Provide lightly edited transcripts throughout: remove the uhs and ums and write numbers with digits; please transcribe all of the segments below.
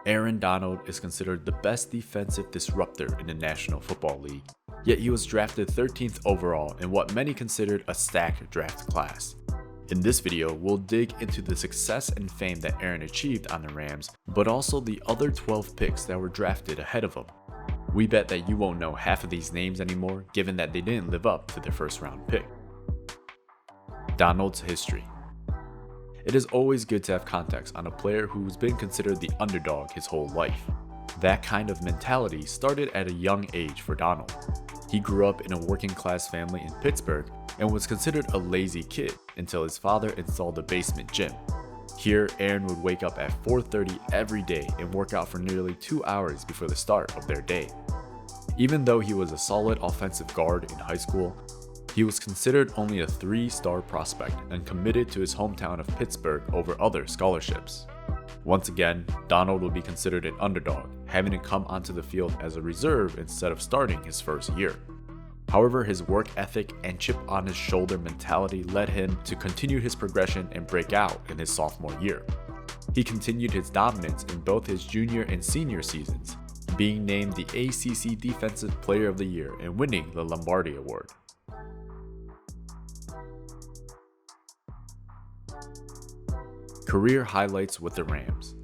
Aaron Donald is considered the best defensive disruptor in the National Football League, yet he was drafted 13th overall in what many considered a stacked draft class. In this video, we'll dig into the success and fame that Aaron achieved on the Rams, but also the other 12 picks that were drafted ahead of him. We bet that you won't know half of these names anymore, given that they didn't live up to their first round pick. Donald's history. It is always good to have context on a player who's been considered the underdog his whole life. That kind of mentality started at a young age for Donald. He grew up in a working class family in Pittsburgh and was considered a lazy kid until his father installed a basement gym. Here, Aaron would wake up at 4:30 every day and work out for nearly 2 hours before the start of their day. Even though he was a solid offensive guard in high school, he was considered only a 3-star prospect and committed to his hometown of Pittsburgh over other scholarships. Once again, Donald would be considered an underdog, having to come onto the field as a reserve instead of starting his first year. However, his work ethic and chip on his shoulder mentality led him to continue his progression and break out in his sophomore year. He continued his dominance in both his junior and senior seasons, being named the ACC Defensive Player of the Year and winning the Lombardi Award. Career highlights with the Rams.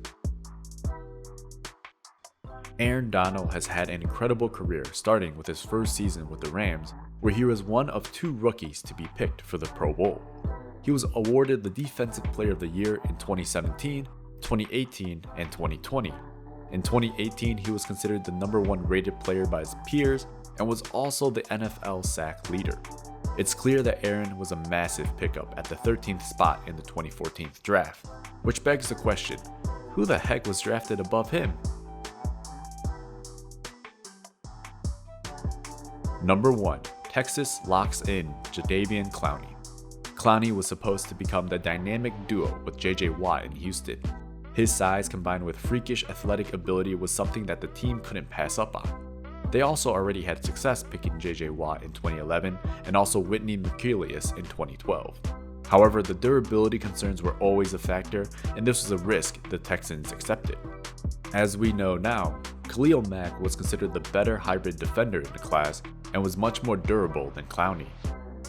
Aaron Donald has had an incredible career, starting with his first season with the Rams, where he was one of 2 rookies to be picked for the Pro Bowl. He was awarded the Defensive Player of the Year in 2017, 2018, and 2020. In 2018, he was considered the #1 rated player by his peers and was also the NFL sack leader. It's clear that Aaron was a massive pickup at the 13th spot in the 2014 draft, which begs the question, who the heck was drafted above him? Number 1. Texas locks in Jadeveon Clowney. Clowney was supposed to become the dynamic duo with JJ Watt in Houston. His size combined with freakish athletic ability was something that the team couldn't pass up on. They also already had success picking JJ Watt in 2011 and also Whitney Mercilus in 2012. However, the durability concerns were always a factor, and this was a risk the Texans accepted. As we know now, Khalil Mack was considered the better hybrid defender in the class and was much more durable than Clowney.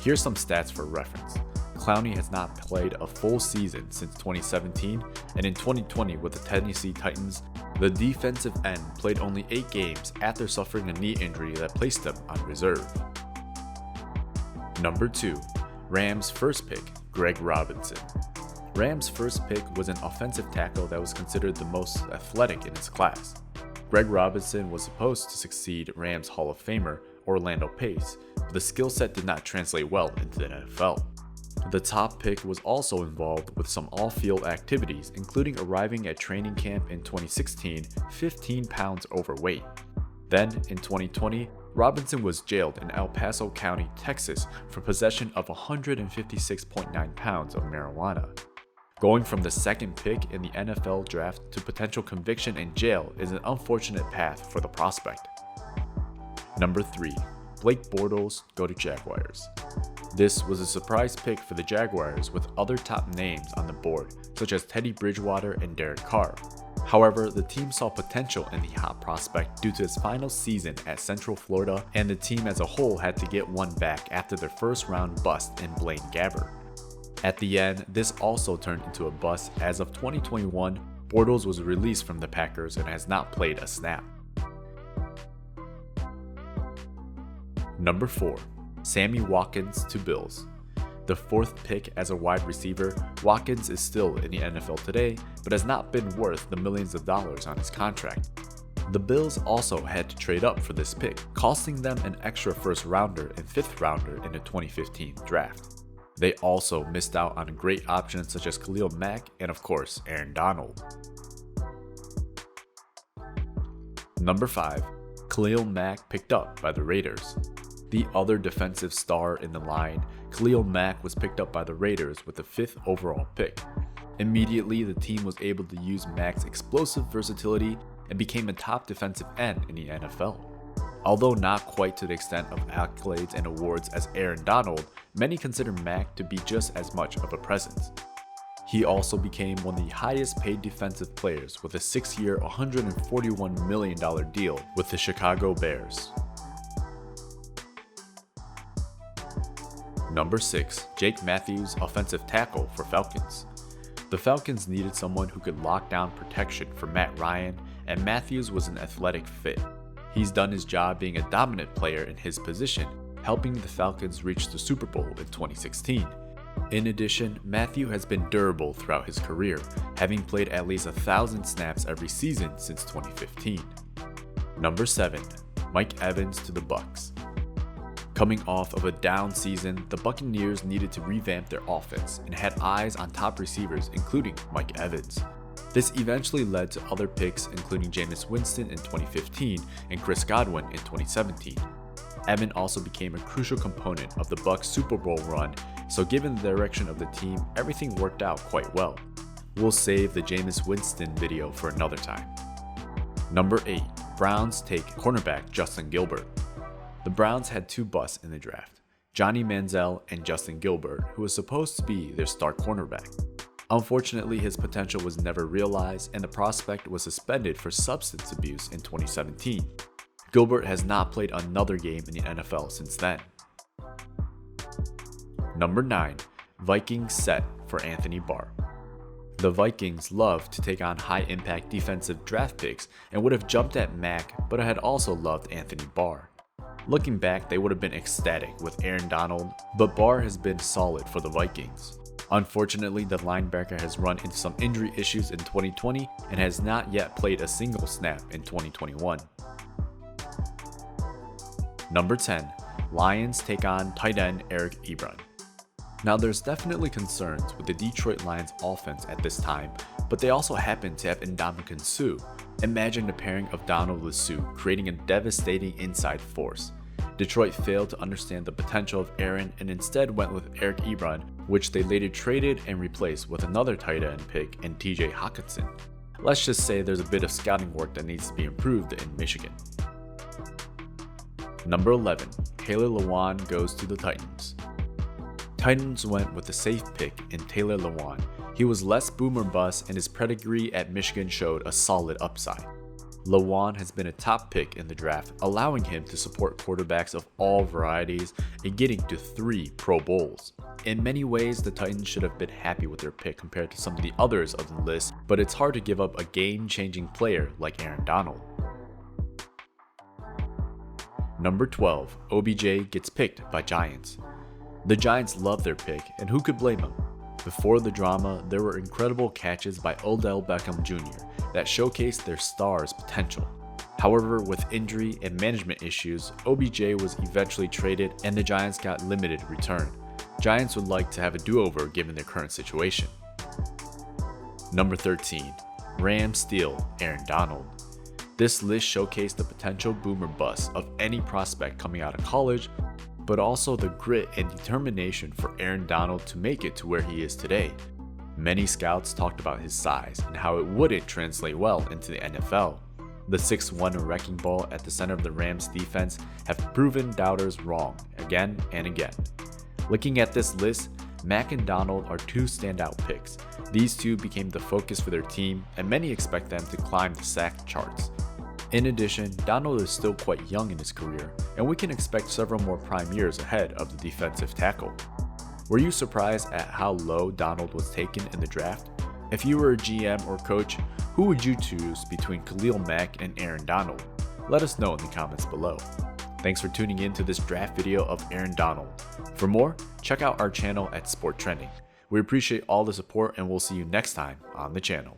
Here's some stats for reference. Clowney has not played a full season since 2017, and in 2020 with the Tennessee Titans, the defensive end played only 8 games after suffering a knee injury that placed him on reserve. Number 2. Rams first pick, Greg Robinson. Rams first pick was an offensive tackle that was considered the most athletic in his class. Greg Robinson was supposed to succeed Rams Hall of Famer Orlando Pace, but the skill set did not translate well into the NFL. The top pick was also involved with some all-field activities, including arriving at training camp in 2016, 15 pounds overweight. Then, in 2020, Robinson was jailed in El Paso County, Texas for possession of 156.9 pounds of marijuana. Going from the second pick in the NFL draft to potential conviction and jail is an unfortunate path for the prospect. Number 3. Blake Bortles go to Jaguars. This was a surprise pick for the Jaguars with other top names on the board, such as Teddy Bridgewater and Derek Carr. However, the team saw potential in the hot prospect due to his final season at Central Florida, and the team as a whole had to get one back after their first round bust in Blaine Gabbert. At the end, this also turned into a bust as of 2021, Bortles was released from the Packers and has not played a snap. Number 4. Sammy Watkins to Bills. The 4th pick as a wide receiver, Watkins is still in the NFL today, but has not been worth the millions of dollars on his contract. The Bills also had to trade up for this pick, costing them an extra first rounder and 5th rounder in the 2015 draft. They also missed out on great options such as Khalil Mack and of course Aaron Donald. Number 5. Khalil Mack picked up by the Raiders. The other defensive star in the line, Khalil Mack was picked up by the Raiders with the 5th overall pick. Immediately, the team was able to use Mack's explosive versatility and became a top defensive end in the NFL. Although not quite to the extent of accolades and awards as Aaron Donald, many consider Mack to be just as much of a presence. He also became one of the highest paid defensive players with a 6-year, $141 million deal with the Chicago Bears. Number 6. Jake Matthews, offensive tackle for Falcons. The Falcons needed someone who could lock down protection for Matt Ryan, and Matthews was an athletic fit. He's done his job being a dominant player in his position, helping the Falcons reach the Super Bowl in 2016. In addition, Matthew has been durable throughout his career, having played at least 1,000 snaps every season since 2015. Number 7. Mike Evans to the Bucs. Coming off of a down season, the Buccaneers needed to revamp their offense and had eyes on top receivers including Mike Evans. This eventually led to other picks including Jameis Winston in 2015 and Chris Godwin in 2017. Evan also became a crucial component of the Bucs' Super Bowl run, so given the direction of the team, everything worked out quite well. We'll save the Jameis Winston video for another time. Number 8. Browns take cornerback Justin Gilbert. The Browns had 2 busts in the draft, Johnny Manziel and Justin Gilbert, who was supposed to be their star cornerback. Unfortunately, his potential was never realized and the prospect was suspended for substance abuse in 2017. Gilbert has not played another game in the NFL since then. Number 9. Vikings set for Anthony Barr. The Vikings love to take on high-impact defensive draft picks and would have jumped at Mack, but had also loved Anthony Barr. Looking back, they would have been ecstatic with Aaron Donald, but Barr has been solid for the Vikings. Unfortunately, the linebacker has run into some injury issues in 2020 and has not yet played a single snap in 2021. Number 10. Lions take on tight end Eric Ebron. Now there's definitely concerns with the Detroit Lions offense at this time, but they also happen to have Ndamukong Suh. Imagine the pairing of Donald with Suh creating a devastating inside force. Detroit failed to understand the potential of Aaron and instead went with Eric Ebron, which they later traded and replaced with another tight end pick in TJ Hockenson. Let's just say there's a bit of scouting work that needs to be improved in Michigan. Number 11. Taylor Lewan goes to the Titans. Titans went with the safe pick in Taylor Lewan. He was less boom or bust and his pedigree at Michigan showed a solid upside. Lewan has been a top pick in the draft, allowing him to support quarterbacks of all varieties and getting to 3 Pro Bowls. In many ways, the Titans should have been happy with their pick compared to some of the others of the list, but it's hard to give up a game-changing player like Aaron Donald. Number 12. OBJ gets picked by Giants. The Giants love their pick, and who could blame them? Before the drama, there were incredible catches by Odell Beckham Jr. that showcased their star's potential. However, with injury and management issues, OBJ was eventually traded and the Giants got limited return. Giants would like to have a do-over given their current situation. Number 13. Rams steal Aaron Donald. This list showcased the potential boom or bust of any prospect coming out of college, but also the grit and determination for Aaron Donald to make it to where he is today. Many scouts talked about his size and how it wouldn't translate well into the NFL. The 6'1" wrecking ball at the center of the Rams defense have proven doubters wrong again and again. Looking at this list, Mack and Donald are 2 standout picks. These 2 became the focus for their team and many expect them to climb the sack charts. In addition, Donald is still quite young in his career, and we can expect several more prime years ahead of the defensive tackle. Were you surprised at how low Donald was taken in the draft? If you were a GM or coach, who would you choose between Khalil Mack and Aaron Donald? Let us know in the comments below. Thanks for tuning in to this draft video of Aaron Donald. For more, check out our channel at Sport Trending. We appreciate all the support and we'll see you next time on the channel.